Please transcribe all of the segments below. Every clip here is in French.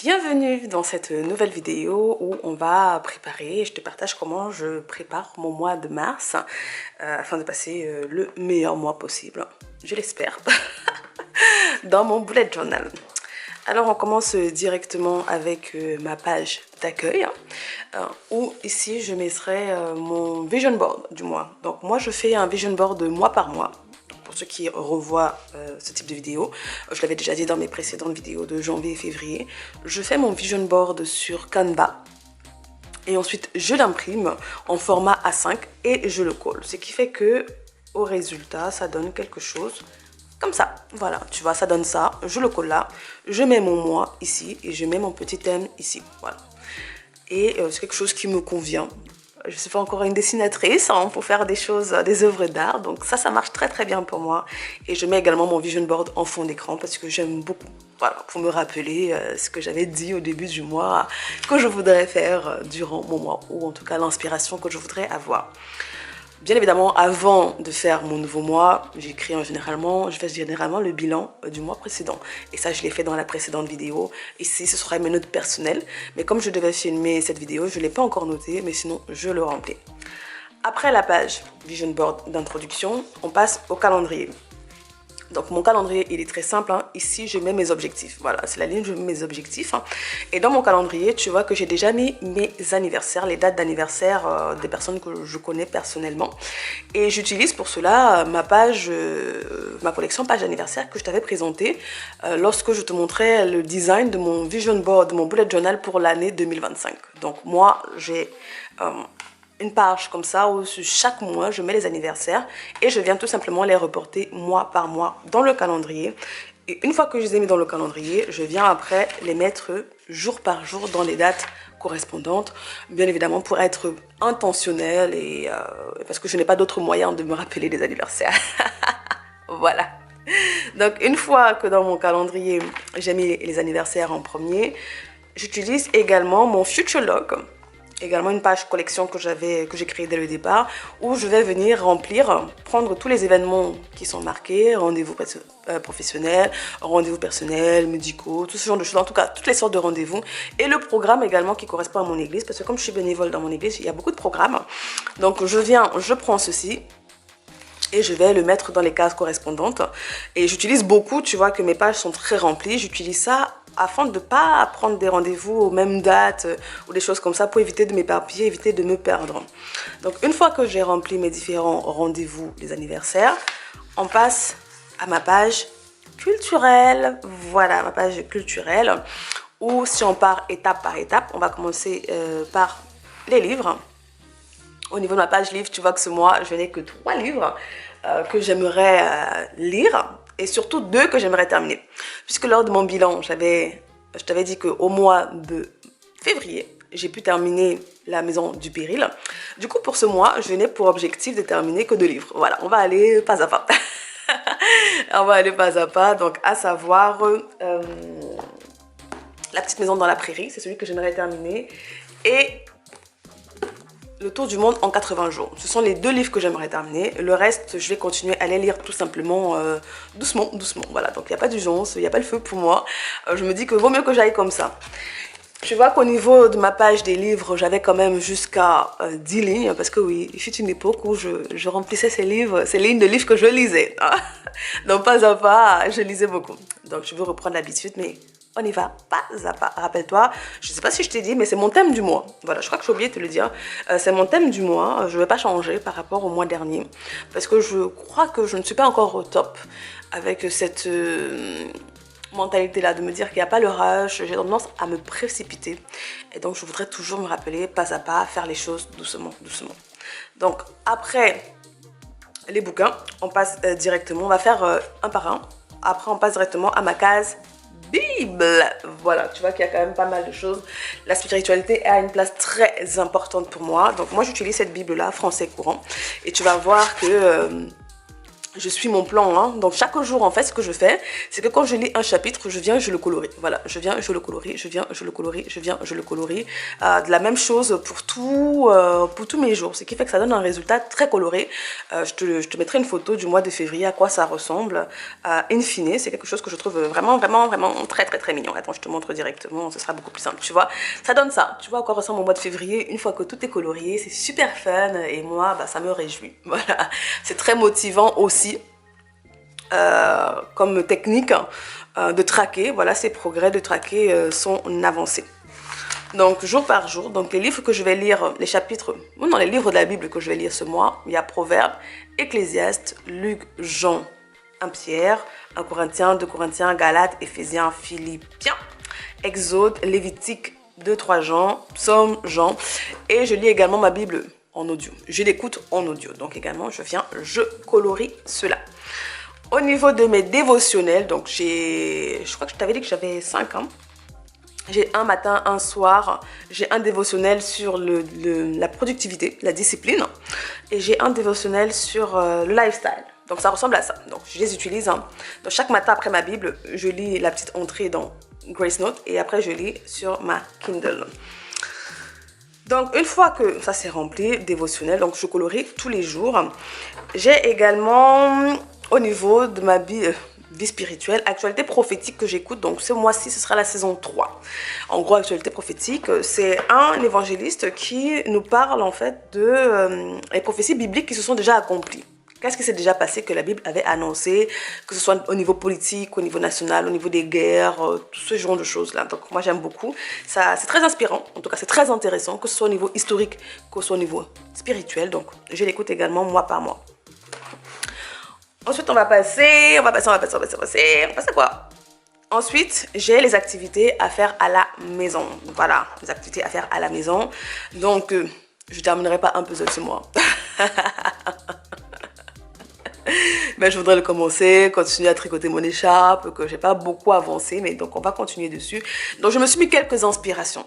Bienvenue dans cette nouvelle vidéo où on va préparer, je te partage comment je prépare mon mois de mars afin de passer le meilleur mois possible, je l'espère, dans mon bullet journal. Alors on commence directement avec ma page d'accueil où ici je mettrai mon vision board du mois. Donc moi je fais un vision board mois par mois. Pour ceux qui revoient ce type de vidéo, je l'avais déjà dit dans mes précédentes vidéos de janvier et février, je fais mon vision board sur Canva et ensuite je l'imprime en format A5 et je le colle. Ce qui fait que au résultat, ça donne quelque chose comme ça. Voilà, tu vois, ça donne ça, je le colle là, je mets mon mois ici et je mets mon petit thème ici. Voilà. Et c'est quelque chose qui me convient. Je ne suis pas encore une dessinatrice pour faire des choses, des œuvres d'art. Donc ça marche très bien pour moi. Et je mets également mon vision board en fond d'écran parce que j'aime beaucoup. Voilà, pour me rappeler ce que j'avais dit au début du mois, que je voudrais faire durant mon mois. Ou en tout cas l'inspiration que je voudrais avoir. Bien évidemment, avant de faire mon nouveau mois, je fais généralement le bilan du mois précédent. Et ça, je l'ai fait dans la précédente vidéo. Ici, ce sera mes notes personnelles. Mais comme je devais filmer cette vidéo, je ne l'ai pas encore noté, mais sinon, je le remplis. Après la page Vision Board d'introduction, on passe au calendrier. Donc mon calendrier, il est très simple. Ici, je mets mes objectifs. Voilà, c'est la ligne, je mets mes objectifs. Et dans mon calendrier, tu vois que j'ai déjà mis mes anniversaires, les dates d'anniversaire des personnes que je connais personnellement. Et j'utilise pour cela ma collection page d'anniversaire que je t'avais présentée lorsque je te montrais le design de mon vision board, de mon bullet journal pour l'année 2025. Donc moi, j'ai une page comme ça où chaque mois je mets les anniversaires et je viens tout simplement les reporter mois par mois dans le calendrier. Et une fois que je les ai mis dans le calendrier, je viens après les mettre jour par jour dans les dates correspondantes, bien évidemment pour être intentionnel et parce que je n'ai pas d'autre moyen de me rappeler des anniversaires. Voilà. Donc une fois que dans mon calendrier j'ai mis les anniversaires en premier, j'utilise également mon future log. Également une page collection que j'ai créée dès le départ où je vais venir prendre tous les événements qui sont marqués, rendez-vous professionnels, rendez-vous personnels, médicaux, tout ce genre de choses, en tout cas toutes les sortes de rendez-vous et le programme également qui correspond à mon église parce que comme je suis bénévole dans mon église, il y a beaucoup de programmes. Donc je prends ceci et je vais le mettre dans les cases correspondantes et j'utilise beaucoup, tu vois que mes pages sont très remplies, j'utilise ça afin de ne pas prendre des rendez-vous aux mêmes dates ou des choses comme ça pour éviter de m'éparpiller, éviter de me perdre. Donc une fois que j'ai rempli mes différents rendez-vous, les anniversaires, on passe à ma page culturelle. Voilà, ma page culturelle où si on part étape par étape, on va commencer par les livres. Au niveau de ma page livre, tu vois que ce mois, je n'ai que 3 livres que j'aimerais lire. Et surtout 2 que j'aimerais terminer. Puisque lors de mon bilan, je t'avais dit qu'au mois de février, j'ai pu terminer La Maison du Péril. Du coup, pour ce mois, je n'ai pour objectif de terminer que 2 livres. Voilà, on va aller pas à pas. On va aller pas à pas. Donc, à savoir La Petite Maison dans la Prairie, c'est celui que j'aimerais terminer. Et Le Tour du Monde en 80 jours. Ce sont les 2 livres que j'aimerais terminer. Le reste, je vais continuer à les lire tout simplement doucement. Voilà, donc il n'y a pas d'urgence, il n'y a pas le feu pour moi. Je me dis que vaut mieux que j'aille comme ça. Tu vois qu'au niveau de ma page des livres, j'avais quand même jusqu'à 10 lignes. Parce que oui, il fut une époque où je remplissais ces lignes de livres que je lisais. Donc pas à pas, je lisais beaucoup. Donc je veux reprendre l'habitude, mais on y va pas à pas. Rappelle-toi, je ne sais pas si je t'ai dit, mais c'est mon thème du mois. Voilà, je crois que j'ai oublié de te le dire. C'est mon thème du mois. Je ne vais pas changer par rapport au mois dernier. Parce que je crois que je ne suis pas encore au top avec cette mentalité-là de me dire qu'il n'y a pas le rush. J'ai tendance à me précipiter. Et donc, je voudrais toujours me rappeler, pas à pas, faire les choses doucement. Donc, après les bouquins, on passe directement. On va faire un par un. Après, on passe directement à ma case Bible. Voilà, tu vois qu'il y a quand même pas mal de choses. La spiritualité a une place très importante pour moi. Donc moi j'utilise cette Bible là, français courant. Et tu vas voir que je suis mon plan, hein. Donc chaque jour en fait ce que je fais, c'est que quand je lis un chapitre, je viens, je le colorie. Voilà, je viens, je le colorie, je viens, je le colorie, je viens, je le colorie. De la même chose pour tous mes jours, ce qui fait que ça donne un résultat très coloré. Je te mettrai une photo du mois de février, à quoi ça ressemble. In fine, c'est quelque chose que je trouve vraiment, vraiment, vraiment très, très, très mignon. Attends, je te montre directement, ce sera beaucoup plus simple, tu vois. Ça donne ça, tu vois à quoi ressemble mon mois de février. Une fois que tout est colorié, c'est super fun et moi, bah, ça me réjouit. Voilà, c'est très motivant aussi. Comme technique de traquer, voilà, ses progrès, de traquer son avancée. Donc, jour par jour, donc les livres que je vais lire, les chapitres, non, les livres de la Bible que je vais lire ce mois, il y a Proverbes, Ecclésiaste, Luc, Jean, 1 Pierre, 1 Corinthiens, 2 Corinthiens, Galates, Éphésiens, Philippiens, Exode, Lévitique, 2, 3 Jean, Psaume, Jean. Et je lis également ma Bible en audio. Je l'écoute en audio. Donc également, je colorie cela. Au niveau de mes dévotionnels, donc je crois que je t'avais dit que j'avais 5 ans. J'ai un matin, un soir, j'ai un dévotionnel sur la productivité, la discipline. Et j'ai un dévotionnel sur le lifestyle. Donc ça ressemble à ça. Donc je les utilise. Hein. Donc chaque matin après ma Bible, je lis la petite entrée dans Grace Note. Et après je lis sur ma Kindle. Donc une fois que ça c'est rempli, dévotionnel, donc je colorie tous les jours. J'ai également... Au niveau de ma vie spirituelle, actualité prophétique que j'écoute, donc ce mois-ci, ce sera la saison 3. En gros, actualité prophétique, c'est un évangéliste qui nous parle en fait de les prophéties bibliques qui se sont déjà accomplies. Qu'est-ce qui s'est déjà passé que la Bible avait annoncé, que ce soit au niveau politique, au niveau national, au niveau des guerres, tout ce genre de choses-là. Donc moi j'aime beaucoup. Ça, c'est très inspirant, en tout cas c'est très intéressant, que ce soit au niveau historique, que ce soit au niveau spirituel. Donc je l'écoute également mois par mois. Ensuite, on va passer quoi? Ensuite, j'ai les activités à faire à la maison. Voilà, les activités à faire à la maison. Donc, je terminerai pas un puzzle ce mois. Mais je voudrais le commencer, continuer à tricoter mon écharpe, que j'ai pas beaucoup avancé, mais donc on va continuer dessus. Donc, je me suis mis quelques inspirations.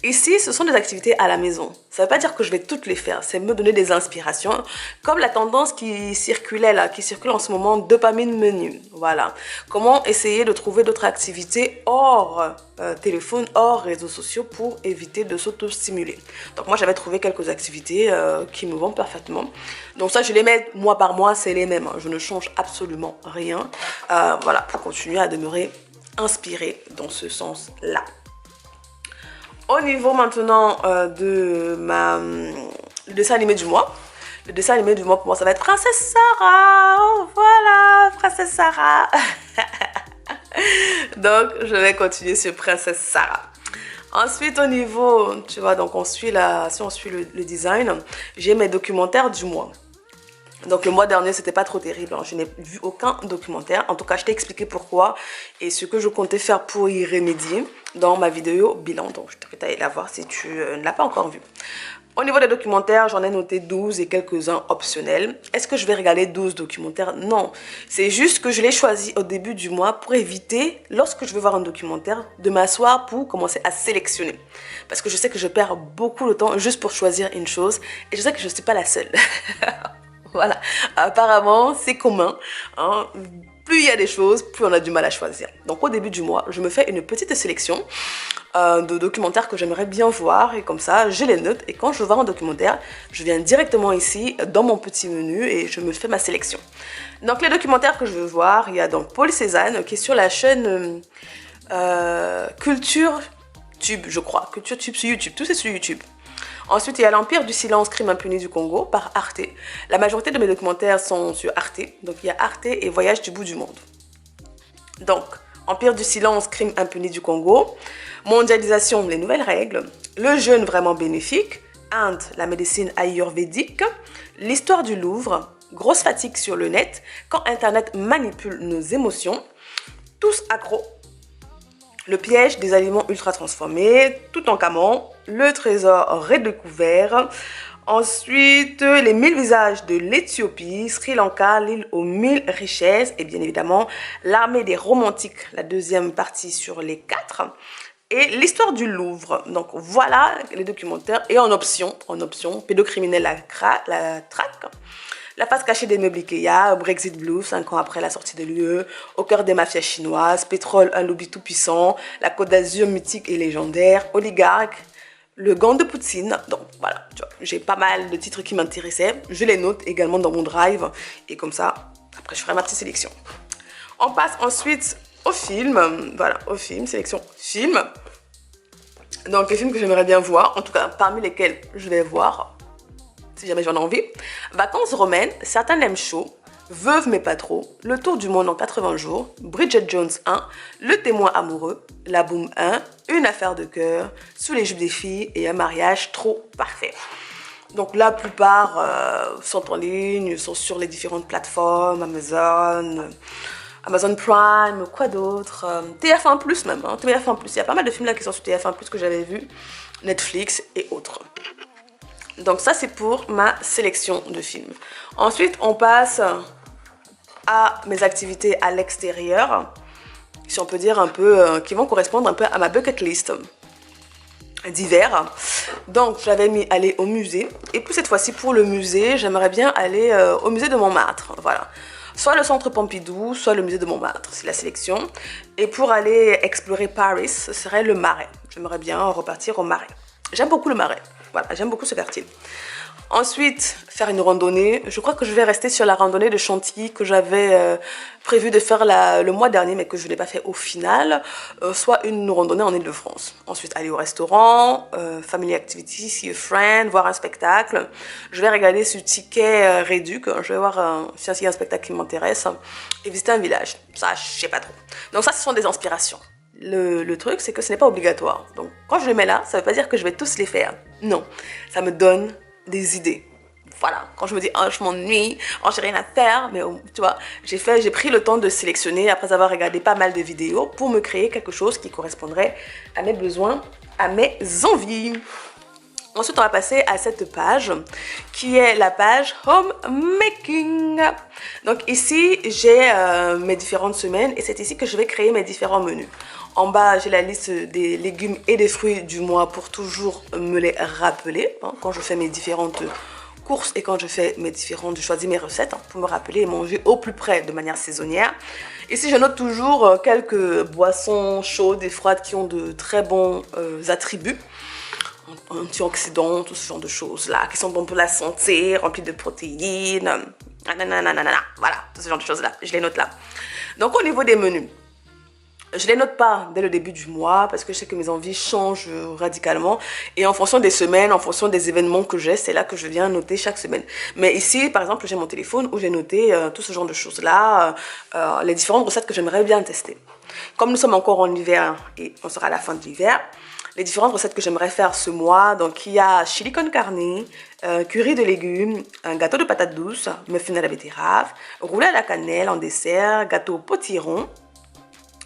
Ici, ce sont des activités à la maison. Ça ne veut pas dire que je vais toutes les faire, c'est me donner des inspirations. Comme la tendance qui circulait là, qui circule en ce moment, dopamine menu. Voilà. Comment essayer de trouver d'autres activités hors téléphone, hors réseaux sociaux pour éviter de s'auto-stimuler. Donc moi, j'avais trouvé quelques activités qui me vont parfaitement. Donc ça, je les mets mois par mois, c'est les mêmes. Hein. Je ne change absolument rien. Voilà, pour continuer à demeurer inspirée dans ce sens-là. Au niveau maintenant de le dessin animé du mois. Le dessin animé du mois pour moi ça va être Princesse Sarah. Voilà, Princesse Sarah. Donc je vais continuer sur Princesse Sarah. Ensuite au niveau, tu vois, donc si on suit le design, j'ai mes documentaires du mois. Donc le mois dernier c'était pas trop terrible, hein. Je n'ai vu aucun documentaire, en tout cas je t'ai expliqué pourquoi et ce que je comptais faire pour y remédier dans ma vidéo bilan, donc je t'invite à aller la voir si tu ne l'as pas encore vue. Au niveau des documentaires, j'en ai noté 12 et quelques-uns optionnels. Est-ce que je vais regarder 12 documentaires? Non, c'est juste que je l'ai choisi au début du mois pour éviter, lorsque je vais voir un documentaire, de m'asseoir pour commencer à sélectionner. Parce que je sais que je perds beaucoup de temps juste pour choisir une chose et je sais que je ne suis pas la seule. Voilà, apparemment c'est commun, hein. Plus il y a des choses, plus on a du mal à choisir. Donc au début du mois, je me fais une petite sélection de documentaires que j'aimerais bien voir et comme ça, je les note et quand je vois un documentaire, je viens directement ici dans mon petit menu et je me fais ma sélection. Donc les documentaires que je veux voir, il y a donc Paul Cézanne qui est sur la chaîne Culture Tube, je crois, Culture Tube sur YouTube, tout c'est sur YouTube. Ensuite, il y a l'Empire du silence, crime impuni du Congo par Arte. La majorité de mes documentaires sont sur Arte. Donc, il y a Arte et Voyage du bout du monde. Donc, Empire du silence, crime impuni du Congo. Mondialisation, les nouvelles règles. Le jeûne vraiment bénéfique. Inde, la médecine ayurvédique. L'histoire du Louvre. Grosse fatigue sur le net. Quand Internet manipule nos émotions. Tous accros. Le piège des aliments ultra transformés, Toutankhamon, le trésor redécouvert. Ensuite, les 1000 visages de l'Éthiopie, Sri Lanka, l'île aux 1000 richesses. Et bien évidemment, l'armée des romantiques, la deuxième partie sur les 4. Et l'histoire du Louvre. Donc voilà les documentaires. Et en option, pédocriminel la traque. La face cachée des meubles Ikea, Brexit Blues, 5 ans après la sortie de l'UE, Au cœur des mafias chinoises, Pétrole, un lobby tout puissant, La Côte d'Azur mythique et légendaire, Oligarque, Le gant de Poutine. Donc voilà, j'ai pas mal de titres qui m'intéressaient. Je les note également dans mon drive et comme ça, après je ferai ma petite sélection. On passe ensuite au film. Voilà, au film, sélection film. Donc les films que j'aimerais bien voir, en tout cas parmi lesquels je vais voir, si jamais j'en ai envie. Vacances romaines, Certains l'aiment chaud, Veuve mais pas trop, Le tour du monde en 80 jours, Bridget Jones 1, Le témoin amoureux, La Boum 1, Une affaire de cœur, Sous les jupes des filles et Un mariage trop parfait. Donc la plupart sont en ligne, sont sur les différentes plateformes, Amazon Prime, quoi d'autre, TF1+, même, hein, TF1+, il y a pas mal de films là qui sont sur TF1+, que j'avais vu, Netflix et autres. Donc ça c'est pour ma sélection de films. Ensuite on passe à mes activités à l'extérieur, si on peut dire un peu, qui vont correspondre un peu à ma bucket list d'hiver. Donc j'avais mis aller au musée, et puis cette fois-ci pour le musée, j'aimerais bien aller au musée de Montmartre, voilà. Soit le centre Pompidou, soit le musée de Montmartre, c'est la sélection. Et pour aller explorer Paris, ce serait le Marais. J'aimerais bien repartir au Marais. J'aime beaucoup le Marais, voilà, j'aime beaucoup ce quartier. Ensuite, faire une randonnée. Je crois que je vais rester sur la randonnée de Chantilly que j'avais prévu de faire le mois dernier, mais que je n'ai pas fait au final. Soit une randonnée en Île-de-France. Ensuite, aller au restaurant, family activity, see a friend, voir un spectacle. Je vais regarder ce ticket réduc. Je vais voir s'il y a un spectacle qui m'intéresse. Et visiter un village. Ça, je sais pas trop. Donc ça, ce sont des inspirations. Le truc, c'est que ce n'est pas obligatoire. Donc, quand je les mets là, ça ne veut pas dire que je vais tous les faire. Non, ça me donne des idées. Voilà, quand je me dis, oh, je m'ennuie, oh, j'ai rien à faire, mais tu vois, j'ai pris le temps de sélectionner après avoir regardé pas mal de vidéos pour me créer quelque chose qui correspondrait à mes besoins, à mes envies. Ensuite, on va passer à cette page qui est la page Homemaking. Donc ici, j'ai mes différentes semaines et c'est ici que je vais créer mes différents menus. En bas, j'ai la liste des légumes et des fruits du mois pour toujours me les rappeler hein, quand je fais mes différentes courses et quand je choisis mes recettes hein, pour me rappeler et manger au plus près de manière saisonnière. Ici, je note toujours quelques boissons chaudes et froides qui ont de très bons attributs. Antioxydants, tout ce genre de choses là, qui sont bons pour la santé, remplis de protéines, voilà, tout ce genre de choses là, je les note là. Donc au niveau des menus, je les note pas dès le début du mois parce que je sais que mes envies changent radicalement et en fonction des semaines, en fonction des événements que j'ai, c'est là que je viens noter chaque semaine. Mais ici, par exemple, j'ai mon téléphone où j'ai noté tout ce genre de choses là, les différentes recettes que j'aimerais bien tester. Comme nous sommes encore en hiver et on sera à la fin de l'hiver, les différentes recettes que j'aimerais faire ce mois, donc il y a chili con carne, curry de légumes, un gâteau de patates douces, muffin à la betterave, roulé à la cannelle en dessert, gâteau potiron,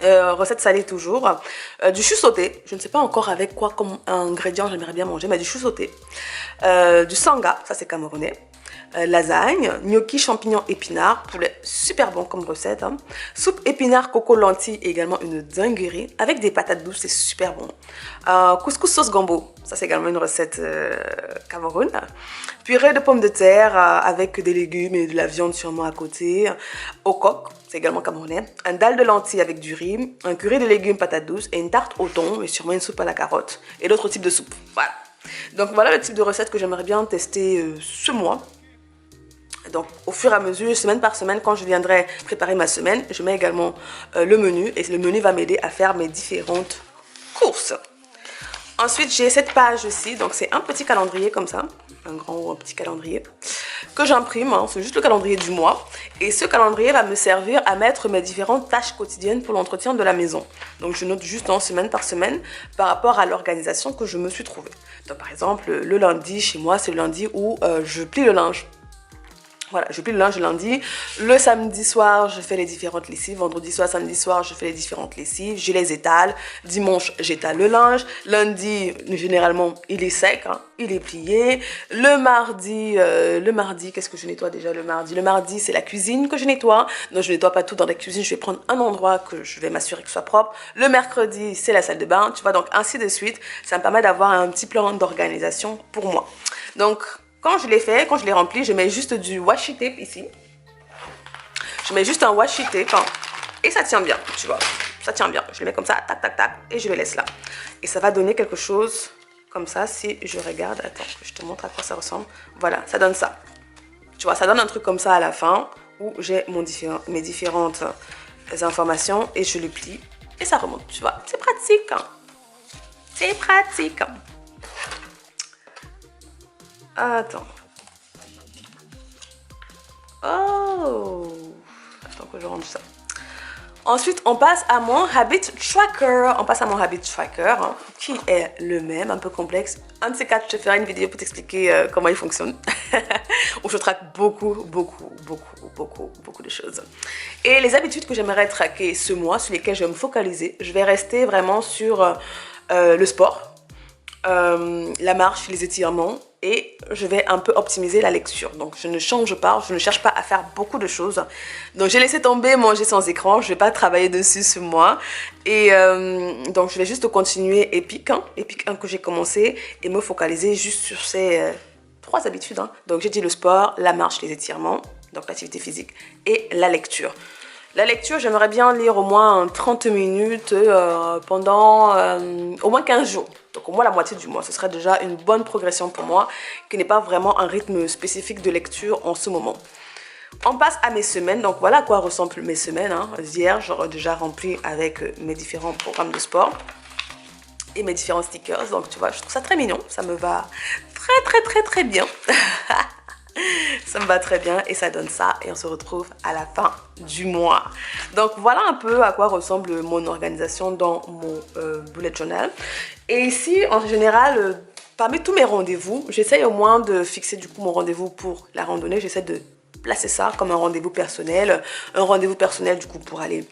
recette salée toujours, du chou sauté, je ne sais pas encore avec quoi comme ingrédient j'aimerais bien manger, mais du chou sauté, du sanga, ça c'est camerounais, lasagne, gnocchi, champignons, épinards, poulet, super bon comme recette. Hein. Soupe épinards, coco, lentilles, également une dinguerie avec des patates douces, c'est super bon. Couscous sauce gombo, ça c'est également une recette Cameroun. Purée de pommes de terre avec des légumes et de la viande sûrement à côté. Au coq, c'est également camerounais. Un dalle de lentilles avec du riz, un curry de légumes, patates douces et une tarte au thon et sûrement une soupe à la carotte et d'autres types de soupes. Voilà. Donc voilà le type de recette que j'aimerais bien tester ce mois. Donc au fur et à mesure, semaine par semaine, quand je viendrai préparer ma semaine, je mets également le menu et le menu va m'aider à faire mes différentes courses. Ensuite, j'ai cette page aussi, donc c'est un petit calendrier comme ça, un grand ou un petit calendrier que j'imprime, hein, c'est juste le calendrier du mois. Et ce calendrier va me servir à mettre mes différentes tâches quotidiennes pour l'entretien de la maison. Donc je note juste en semaine par semaine par rapport à l'organisation que je me suis trouvée. Donc par exemple, le lundi chez moi, c'est le lundi où je plie le linge. Voilà, je plie le linge le lundi. Le samedi soir, je fais les différentes lessives. Vendredi soir, samedi soir, je fais les différentes lessives. Je les étale. Dimanche, j'étale le linge. Lundi, généralement, il est sec, hein, il est plié. Le mardi, qu'est-ce que je nettoie déjà le mardi? Le mardi, c'est la cuisine que je nettoie. Non, je nettoie pas tout dans la cuisine. Je vais prendre un endroit que je vais m'assurer que ce soit propre. Le mercredi, c'est la salle de bain. Tu vois, donc ainsi de suite. Ça me permet d'avoir un petit plan d'organisation pour moi. Donc, quand je l'ai fait, quand je l'ai rempli, je mets juste du washi tape ici. Je mets juste un washi tape hein, et ça tient bien, tu vois. Ça tient bien. Je le mets comme ça, tac, tac, tac, et je le laisse là. Et ça va donner quelque chose comme ça. Si je regarde, attends, je te montre à quoi ça ressemble. Voilà, ça donne ça. Tu vois, ça donne un truc comme ça à la fin où j'ai mes différentes informations et je le plie et ça remonte, tu vois. C'est pratique. Hein. C'est pratique. Attends. Oh. Attends que je rentre ça. Ensuite, on passe à mon Habit Tracker. On passe à mon Habit Tracker, hein, qui est le même, un peu complexe. Un de ces quatre, je te ferai une vidéo pour t'expliquer comment il fonctionne. Où je traque beaucoup de choses. Et les habitudes que j'aimerais traquer ce mois, sur lesquelles je vais me focaliser, je vais rester vraiment sur le sport, la marche, les étirements. Et je vais un peu optimiser la lecture. Donc, je ne change pas, je ne cherche pas à faire beaucoup de choses. Donc, j'ai laissé tomber manger sans écran. Je ne vais pas travailler dessus ce mois. Et donc, je vais juste continuer Epic 1 que j'ai commencé et me focaliser juste sur ces 3 habitudes. Hein. Donc, j'ai dit le sport, la marche, les étirements, donc l'activité physique et la lecture. La lecture, j'aimerais bien lire au moins 30 minutes pendant au moins 15 jours. Donc au moins la moitié du mois. Ce serait déjà une bonne progression pour moi, qui n'est pas vraiment un rythme spécifique de lecture en ce moment. On passe à mes semaines. Donc voilà à quoi ressemblent mes semaines. Hein. Hier, j'aurais déjà rempli avec mes différents programmes de sport et mes différents stickers. Donc tu vois, je trouve ça très mignon. Ça me va très bien. Ça me va très bien et ça donne ça et on se retrouve à la fin du mois. Donc voilà un peu à quoi ressemble mon organisation dans mon bullet journal. Et ici en général, parmi tous mes rendez-vous, j'essaye au moins de fixer du coup mon rendez-vous pour la randonnée. J'essaie de placer ça comme un rendez-vous personnel. Un rendez-vous personnel du coup pour aller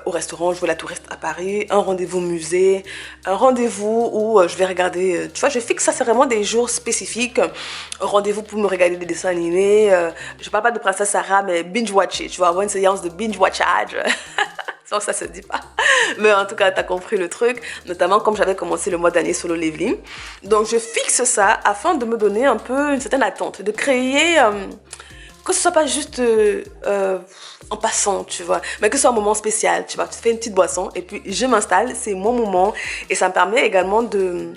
au restaurant, je vois la touriste à Paris, un rendez-vous musée, un rendez-vous où je vais regarder, tu vois, je fixe ça, c'est vraiment des jours spécifiques, un rendez-vous pour me regarder des dessins animés, je parle pas de Princesse Sarah, mais binge-watcher, tu vas avoir une séance de binge-watchage. Non, ça se dit pas. Mais en tout cas, tu as compris le truc. Notamment comme j'avais commencé le mois dernier solo leveling. Donc, je fixe ça afin de me donner un peu une certaine attente. De créer... que ce soit pas juste en passant, tu vois. Mais que ce soit un moment spécial, tu vois. Tu fais une petite boisson et puis je m'installe. C'est mon moment. Et ça me permet également de...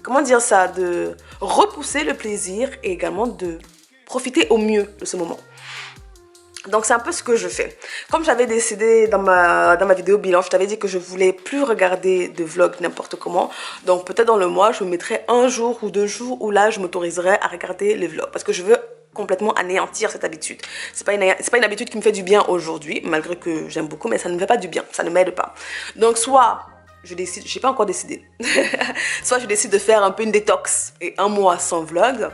Comment dire ça? De repousser le plaisir et également de profiter au mieux de ce moment. Donc c'est un peu ce que je fais. Comme j'avais décidé dans ma vidéo bilan, je t'avais dit que je voulais plus regarder de vlogs n'importe comment. Donc peut-être dans le mois, je me mettrai 1 jour ou 2 jours où là, je m'autoriserai à regarder les vlogs. Parce que je veux complètement anéantir cette habitude. C'est pas une habitude qui me fait du bien aujourd'hui, malgré que j'aime beaucoup, mais ça ne me fait pas du bien. Ça ne m'aide pas. Donc soit... je décide, je n'ai pas encore décidé. Soit je décide de faire un peu une détox et 1 mois sans vlog.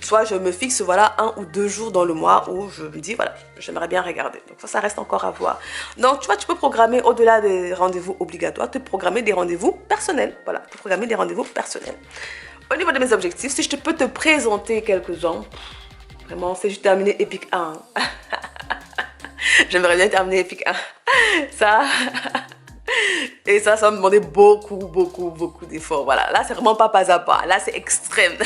Soit je me fixe voilà 1 ou 2 jours dans le mois où je me dis voilà, j'aimerais bien regarder. Donc ça reste encore à voir. Donc tu vois, tu peux programmer au-delà des rendez-vous obligatoires, te programmer des rendez-vous personnels. Voilà, tu peux programmer des rendez-vous personnels. Au niveau de mes objectifs, si je peux te présenter quelques-uns, vraiment, c'est juste terminer Epic 1. J'aimerais bien terminer Epic 1. Ça... Et ça va me demander beaucoup d'efforts. Voilà, là c'est vraiment pas à pas. Là c'est extrême.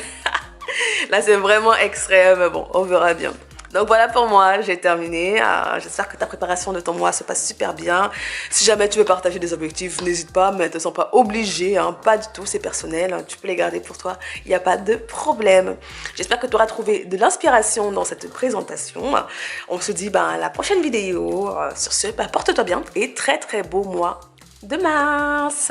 Là c'est vraiment extrême. Mais bon, on verra bien. Donc voilà pour moi, j'ai terminé. J'espère que ta préparation de ton mois se passe super bien. Si jamais tu veux partager des objectifs, n'hésite pas, mais ne te sens pas obligé, hein, pas du tout, c'est personnel. Tu peux les garder pour toi, il n'y a pas de problème. J'espère que tu auras trouvé de l'inspiration dans cette présentation. On se dit à la prochaine vidéo. Sur ce, porte-toi bien et très beau mois de mars.